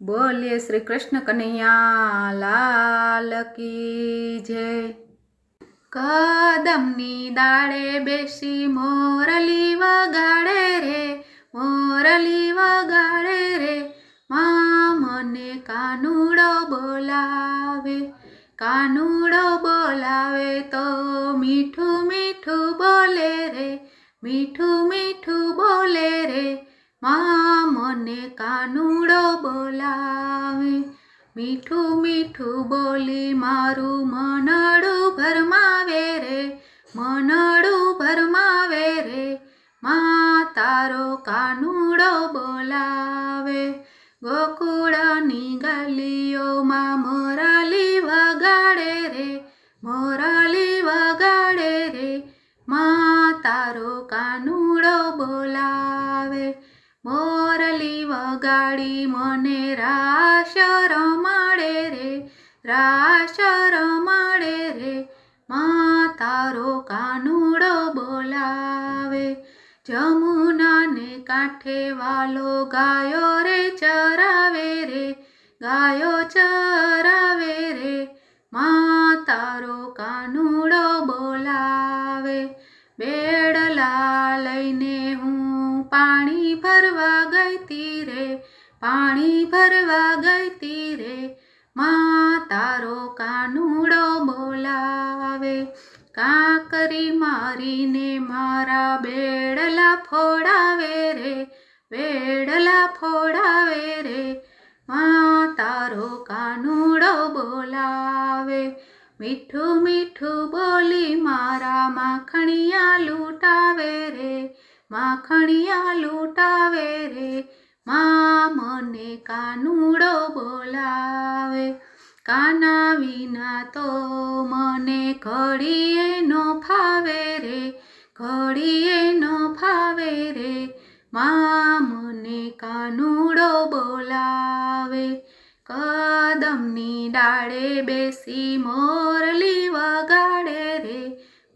बोलिए श्री कृष्ण कन्हैया लाल की जय। कदमनी दाड़े बेसी मोरली वगाड़े रे, मोरली वगाड़े रे, मां मने कानूड़ो बोलावे, कानूड़ो बोलावे तो मीठू मीठू बोले रे, मीठू मीठू बोले रे, मां मने कानूड़ो बोलावे। मीठू मीठू बोली मारू मनड़ू भरमावे रे, मनड़ू भरमावे रे, मां तारो कानूड़ो बोलावे। गोकुळनी गलीओमां मोरली वगाड़े रे, मोरली वगाड़े रे, मां तारो कानूड़ो बोलावे। मोरली वगाड़ी मने रास रमाड़े रे, रास रमाड़े रे, मां तारो कानूड़ो बोलावे। जमुना ने कांठे वालो गायो रे चरावे रे, गायो चरावे रे, मां तारो कानूड़ो बोलावे। बेड़ला लईने हूँ पाणी भरवा गई ती रे, पाणी भरवा गई ती रे, मां तारो कानूड़ो बोलावे। कांकरी मारीने मारा बेड़ला फोड़ावे रे, बेड़ला फोड़ावे रे, मां तारो कानूड़ो बोलावे। मीठू मीठू बोली मारा माखणिया लूटावे रे, माखणिया लूटावे रे, मां मने कानूड़ो बोलावे। काना विना तो मने घड़ीए नो फावे रे, घड़ीए नो फावे रे, मां मने कानूड़ो बोलावे। कदमनी डाळे बेसी मोरली वगाड़े रे,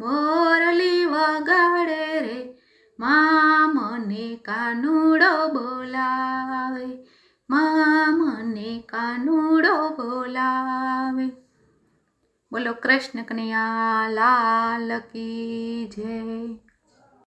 मोरली वगाड़े रे, मां मने कानूड़ो बोलावे, मां मने कानूड़ो बोलावे। बोलो कृष्ण कन्हैया लाल की जय।